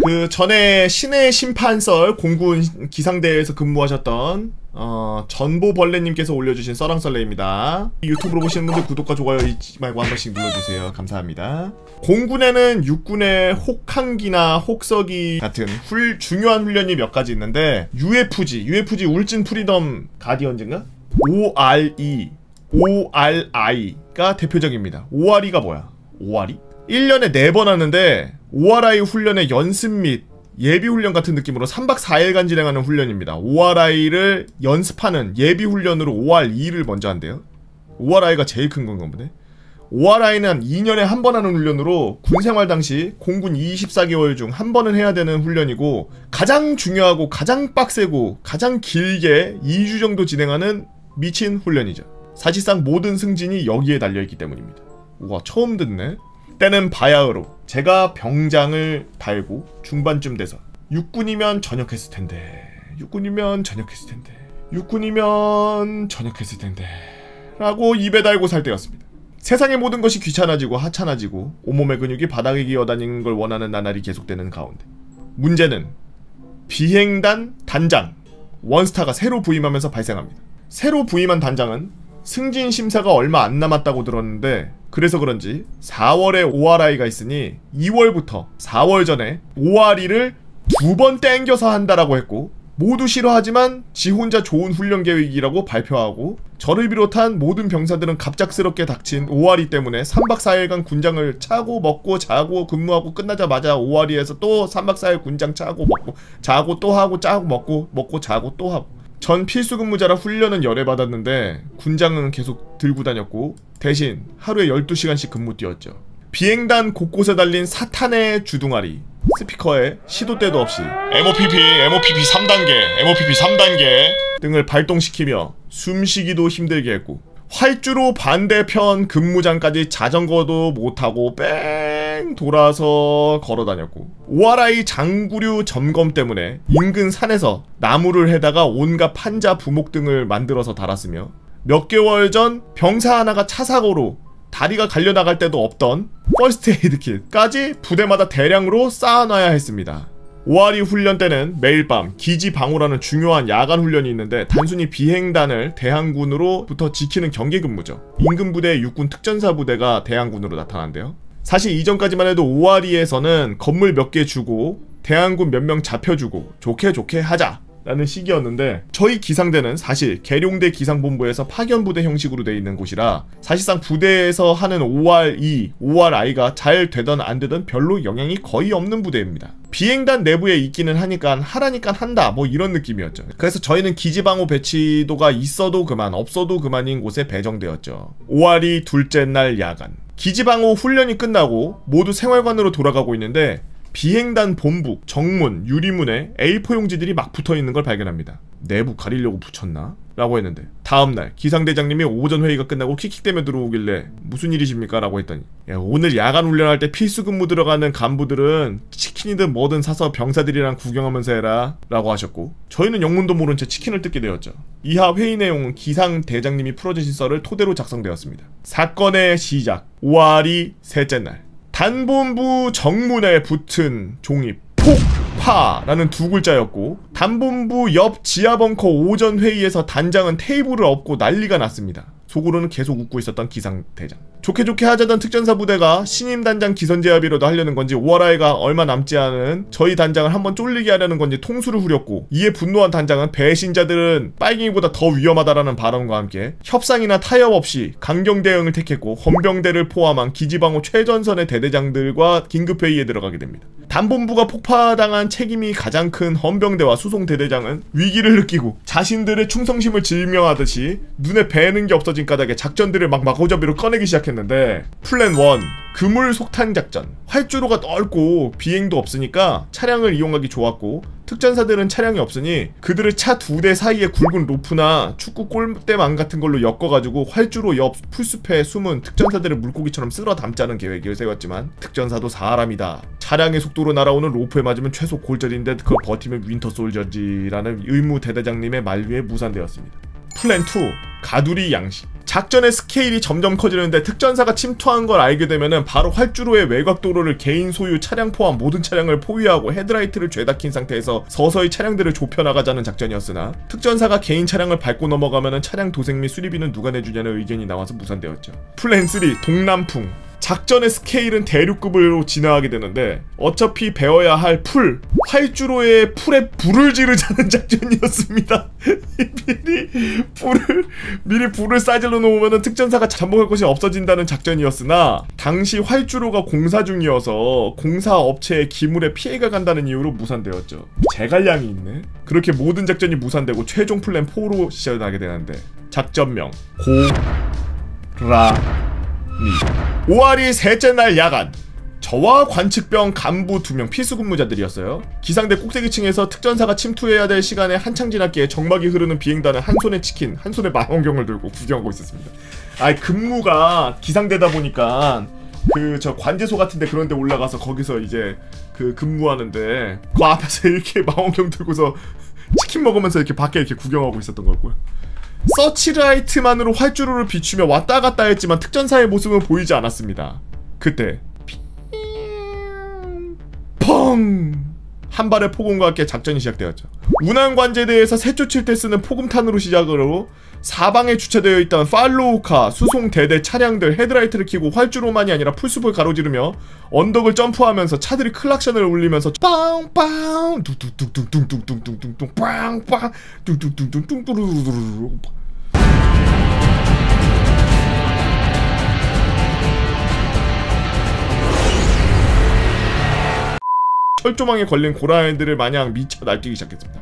그 전에 신의 심판설 공군 기상대에서 근무하셨던 전보벌레님께서 올려주신 썰랑썰레입니다. 유튜브로 보시는 분들 구독과 좋아요 잊지 말고 한 번씩 눌러주세요. 감사합니다. 공군에는 육군의 혹한기나 혹서기 같은 중요한 훈련이 몇 가지 있는데 UFG 울진 프리덤 가디언즈인가? ORI가 대표적입니다. ORI가 뭐야? ORI? 1년에 4번 하는데 ORI 훈련의 연습 및 예비훈련 같은 느낌으로 3박 4일간 진행하는 훈련입니다. ORI를 연습하는 예비훈련으로 OR2를 먼저 한대요. ORI가 제일 큰 건가 보네. ORI는 2년에 한 번 하는 훈련으로 군생활 당시 공군 24개월 중 한 번은 해야 되는 훈련이고 가장 중요하고 가장 빡세고 가장 길게 2주 정도 진행하는 미친 훈련이죠. 사실상 모든 승진이 여기에 달려있기 때문입니다. 우와, 처음 듣네. 때는 바야흐로 제가 병장을 달고 중반쯤 돼서 육군이면 전역했을 텐데 라고 입에 달고 살 때였습니다. 세상의 모든 것이 귀찮아지고 하찮아지고 온몸의 근육이 바닥에 기어다니는 걸 원하는 나날이 계속되는 가운데 문제는 비행단 단장 원스타가 새로 부임하면서 발생합니다. 새로 부임한 단장은 승진 심사가 얼마 안 남았다고 들었는데 그래서 그런지 4월에 ORI가 있으니 2월부터 4월 전에 ORI를 2번 땡겨서 한다라고 했고 모두 싫어하지만 지 혼자 좋은 훈련 계획이라고 발표하고 저를 비롯한 모든 병사들은 갑작스럽게 닥친 ORI 때문에 3박 4일간 군장을 차고 먹고 자고 근무하고 끝나자마자 ORI에서 또 3박 4일 군장 차고 먹고 자고 또 하고 짜고 먹고 자고 또 하고 전 필수 근무자라 훈련은 열애받았는데 군장은 계속 들고 다녔고 대신 하루에 12시간씩 근무 뛰었죠. 비행단 곳곳에 달린 사탄의 주둥아리 스피커에 시도 때도 없이 MOPP 3단계 등을 발동시키며 숨쉬기도 힘들게 했고 활주로 반대편 근무장까지 자전거도 못타고 뺑 돌아서 걸어다녔고 ORI 장구류 점검 때문에 인근 산에서 나무를 해다가 온갖 판자 부목 등을 만들어서 달았으며 몇 개월 전 병사 하나가 차사고로 다리가 갈려나갈 때도 없던 퍼스트 에이드 킷까지 부대마다 대량으로 쌓아놔야 했습니다. ORI 훈련 때는 매일 밤 기지 방호라는 중요한 야간 훈련이 있는데 단순히 비행단을 대항군으로부터 지키는 경계 근무죠. 인근 부대의 육군 특전사 부대가 대항군으로 나타난대요. 사실 이전까지만 해도 ORI에서는 건물 몇 개 주고 대항군 몇 명 잡혀주고 좋게 하자 라는 시기였는데 저희 기상대는 사실 계룡대 기상본부에서 파견부대 형식으로 되어 있는 곳이라 사실상 부대에서 하는 ORI가 잘 되든 안 되든 별로 영향이 거의 없는 부대입니다. 비행단 내부에 있기는 하니까 하라니까 한다 뭐 이런 느낌이었죠. 그래서 저희는 기지방호 배치도가 있어도 그만 없어도 그만인 곳에 배정되었죠. ORI 둘째 날 야간 기지방호 훈련이 끝나고 모두 생활관으로 돌아가고 있는데 비행단 본부, 정문, 유리문에 A4 용지들이 막 붙어있는 걸 발견합니다. 내부 가리려고 붙였나? 라고 했는데 다음날 기상대장님이 오전 회의가 끝나고 킥킥대며 들어오길래 무슨 일이십니까? 라고 했더니 오늘 야간 훈련할 때 필수 근무 들어가는 간부들은 치킨이든 뭐든 사서 병사들이랑 구경하면서 해라 라고 하셨고 저희는 영문도 모른 채 치킨을 뜯게 되었죠. 이하 회의 내용은 기상대장님이 풀어주신 썰을 토대로 작성되었습니다. 사건의 시작 ORI 셋째 날 단본부 정문에 붙은 종이 폭파라는 두 글자였고 단본부 옆 지하벙커 오전 회의에서 단장은 테이블을 엎고 난리가 났습니다. 속으로는 계속 웃고 있었던 기상대장. 좋게 하자던 특전사 부대가 신임 단장 기선제압이라도 하려는 건지 ORI가 얼마 남지 않은 저희 단장을 한번 쫄리게 하려는 건지 통수를 후렸고 이에 분노한 단장은 배신자들은 빨갱이보다 더 위험하다라는 발언과 함께 협상이나 타협 없이 강경 대응을 택했고 헌병대를 포함한 기지방호 최전선의 대대장들과 긴급회의에 들어가게 됩니다. 단본부가 폭파당한 책임이 가장 큰 헌병대와 수송대대장은 위기를 느끼고 자신들의 충성심을 증명하듯이 눈에 뵈는 게 없어진 까닭에 작전들을 막 호접이로 꺼내기 시작했는데 플랜 1 그물 속탄 작전. 활주로가 넓고 비행도 없으니까 차량을 이용하기 좋았고 특전사들은 차량이 없으니 그들을 차 2대 사이에 굵은 로프나 축구 골대망 같은 걸로 엮어가지고 활주로 옆 풀숲에 숨은 특전사들을 물고기처럼 쓸어 담자는 계획을 세웠지만 특전사도 사람이다. 차량의 속도로 날아오는 로프에 맞으면 최소 골절인데 그걸 버티면 윈터 솔저지라는 의무 대대장님의 만류에 무산되었습니다. 플랜 2 가두리 양식. 작전의 스케일이 점점 커지는데 특전사가 침투한 걸 알게 되면은 바로 활주로의 외곽도로를 개인 소유 차량 포함 모든 차량을 포위하고 헤드라이트를 죄다 킨 상태에서 서서히 차량들을 좁혀나가자는 작전이었으나 특전사가 개인 차량을 밟고 넘어가면은 차량 도색 및 수리비는 누가 내주냐는 의견이 나와서 무산되었죠. 플랜 3 동남풍. 작전의 스케일은 대륙급으로 진화하게 되는데 어차피 배워야 할 활주로의 풀에 불을 지르자는 작전이었습니다. 미리 불을 싸질러 놓으면 특전사가 잠복할 곳이 없어진다는 작전이었으나 당시 활주로가 공사 중이어서 공사 업체에 기물에 피해가 간다는 이유로 무산되었죠. 제갈량이 있네. 그렇게 모든 작전이 무산되고 최종 플랜 4로 시작하게 되는데 작전명 고라니. 5월이 셋째 날 야간, 저와 관측병 간부 2명 필수 근무자들이었어요. 기상대 꼭대기층에서 특전사가 침투해야 될 시간에 한창 지났기에 정막이 흐르는 비행단은 한 손에 치킨, 한 손에 망원경을 들고 구경하고 있었습니다. 근무가 기상대다 보니까 저 관제소 같은데 그런데 올라가서 거기서 이제 근무하는데 그 앞에서 이렇게 망원경 들고서 치킨 먹으면서 이렇게 밖에 이렇게 구경하고 있었던 거고요. 서치라이트만으로 활주로를 비추며 왔다 갔다 했지만 특전사의 모습은 보이지 않았습니다. 그때 펑! 한 발의 폭음과 함께 작전이 시작되었죠. 운항관제대에서 셋조 칠 때 쓰는 폭음탄으로 시작으로 사방에 주차되어 있던 팔로우카, 수송 대대 차량들 헤드라이트를 켜고 활주로만이 아니라 풀숲을 가로지르며 언덕을 점프하면서 차들이 클락션을 울리면서 빵빵 뚝뚝뚝뚝뚝뚝뚝뚝뚝 빵빵 뚝뚝뚝뚝뚝뚝뚝. 철조망에 걸린 고라니들을 마냥 미쳐 날뛰기 시작했습니다.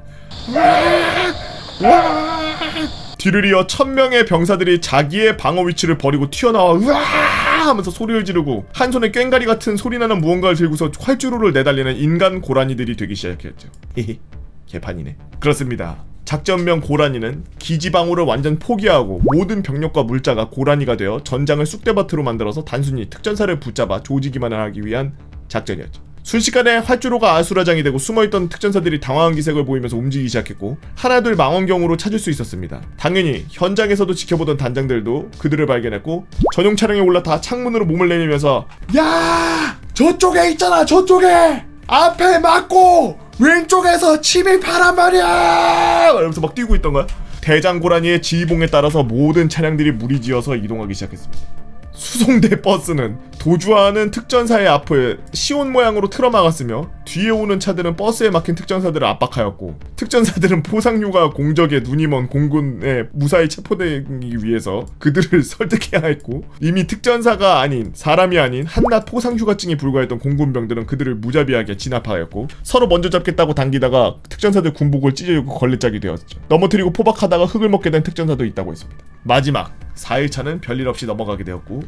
뒤를 이어 1000명의 병사들이 자기의 방어 위치를 버리고 튀어나와 으아 하면서 소리를 지르고 한 손에 꽹가리 같은 소리나는 무언가를 들고서 활주로를 내달리는 인간 고라니들이 되기 시작했죠. 히히 개판이네. 그렇습니다. 작전명 고라니는 기지방어를 완전 포기하고 모든 병력과 물자가 고라니가 되어 전장을 쑥대밭으로 만들어서 단순히 특전사를 붙잡아 조지기만 하기 위한 작전이었죠. 순식간에 활주로가 아수라장이 되고 숨어있던 특전사들이 당황한 기색을 보이면서 움직이기 시작했고 하나둘 망원경으로 찾을 수 있었습니다. 당연히 현장에서도 지켜보던 단장들도 그들을 발견했고 전용 차량에 올라타 창문으로 몸을 내밀면서 야! 저쪽에 있잖아 저쪽에! 앞에 막고 왼쪽에서 침입하란 말이야! 이러면서 막 뛰고 있던 거야. 대장 고라니의 지휘봉에 따라서 모든 차량들이 무리지어서 이동하기 시작했습니다. 수송대 버스는 도주하는 특전사의 앞을 시온 모양으로 틀어막았으며 뒤에 오는 차들은 버스에 막힌 특전사들을 압박하였고 특전사들은 포상휴가 공적에 눈이 먼 공군에 무사히 체포되기 위해서 그들을 설득해야 했고 이미 특전사가 아닌 사람이 아닌 한낱 포상휴가증이 불과했던 공군병들은 그들을 무자비하게 진압하였고 서로 먼저 잡겠다고 당기다가 특전사들 군복을 찢어주고 걸레짝이 되었죠. 넘어뜨리고 포박하다가 흙을 먹게 된 특전사도 있다고 했습니다. 마지막 4일차는 별일 없이 넘어가게 되었고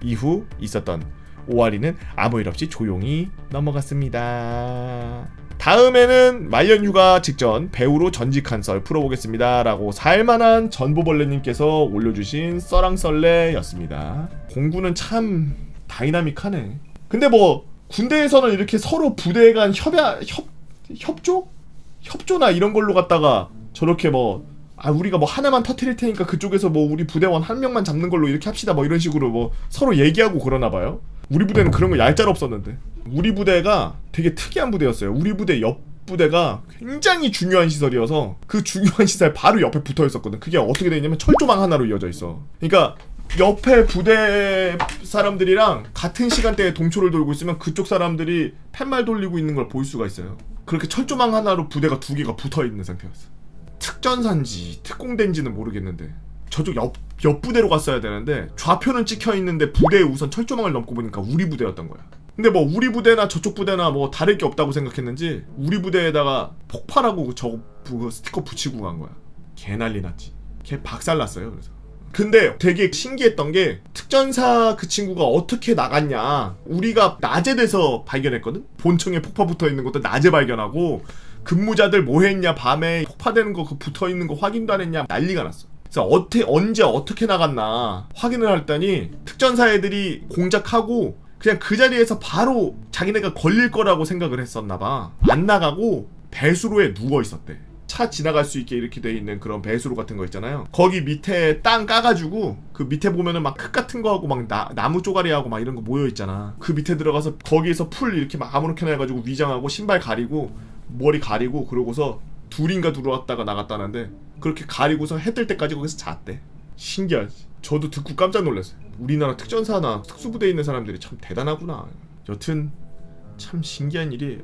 이후 있었던 5월이는 아무 일 없이 조용히 넘어갔습니다. 다음에는 말년휴가 직전 배우로 전직한 썰 풀어보겠습니다 라고 살만한 전보벌레님께서 올려주신 썰랑썰레였습니다. 공군은 참 다이나믹하네. 근데 뭐 군대에서는 이렇게 서로 부대 간 협조? 협조나 이런 걸로 갖다가 저렇게 뭐 우리가 뭐 하나만 터트릴 테니까 그쪽에서 뭐 우리 부대원 한 명만 잡는 걸로 이렇게 합시다 뭐 이런 식으로 뭐 서로 얘기하고 그러나봐요. 우리 부대는 그런 거 얄짤 없었는데 우리 부대가 되게 특이한 부대였어요. 우리 부대 옆 부대가 굉장히 중요한 시설이어서 그 중요한 시설 바로 옆에 붙어 있었거든. 그게 어떻게 돼 있냐면 철조망 하나로 이어져 있어. 그러니까 옆에 부대 사람들이랑 같은 시간대에 동초를 돌고 있으면 그쪽 사람들이 팻말 돌리고 있는 걸 볼 수가 있어요. 그렇게 철조망 하나로 부대가 2개가 붙어 있는 상태였어. 특전사인지 특공대인지는 모르겠는데 저쪽 옆 부대로 갔어야 되는데 좌표는 찍혀있는데 부대에 우선 철조망을 넘고 보니까 우리 부대였던 거야. 근데 뭐 우리 부대나 저쪽 부대나 뭐 다를 게 없다고 생각했는지 우리 부대에다가 폭발하고 저거 스티커 붙이고 간 거야. 개 난리 났지. 개 박살났어요. 그래서 근데 되게 신기했던 게 특전사 그 친구가 어떻게 나갔냐. 우리가 낮에 돼서 발견했거든. 본청에 폭파 붙어있는 것도 낮에 발견하고 근무자들 뭐 했냐, 밤에 폭파되는 거 붙어있는 거 확인도 안 했냐, 난리가 났어. 그래서 언제 어떻게 나갔나 확인을 했더니 특전사 애들이 공작하고 그냥 그 자리에서 바로 자기네가 걸릴 거라고 생각을 했었나봐. 안 나가고 배수로에 누워있었대. 차 지나갈 수 있게 이렇게 돼 있는 그런 배수로 같은 거 있잖아요. 거기 밑에 땅 까가지고 그 밑에 보면은 막 흙 같은 거하고 막 나무 쪼가리하고 막 이런 거 모여 있잖아. 그 밑에 들어가서 거기에서 풀 이렇게 막 아무렇게나 해가지고 위장하고 신발 가리고 머리 가리고 그러고서 둘인가 들어왔다가 나갔다는데 그렇게 가리고서 해 뜰 때까지 거기서 잤대. 신기하지. 저도 듣고 깜짝 놀랐어요. 우리나라 특전사나 특수부대에 있는 사람들이 참 대단하구나. 여튼 참 신기한 일이에요.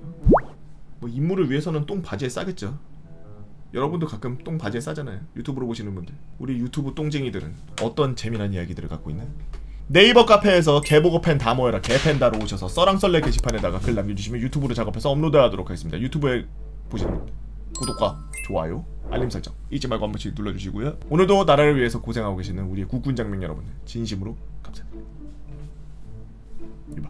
뭐 임무를 위해서는 똥 바지에 싸겠죠. 여러분도 가끔 똥 바지에 싸잖아요. 유튜브로 보시는 분들. 우리 유튜브 똥쟁이들은 어떤 재미난 이야기들을 갖고 있나? 네이버 카페에서 개보고 팬 다 모여라 개팬다로 오셔서 써랑썰레 게시판에다가 글 남겨주시면 유튜브로 작업해서 업로드하도록 하겠습니다. 유튜브에 보시는 분들 구독과 좋아요 알림 설정 잊지 말고 한 번씩 눌러주시고요. 오늘도 나라를 위해서 고생하고 계시는 우리의 국군 장병 여러분들 진심으로 감사드립니다. 이봐.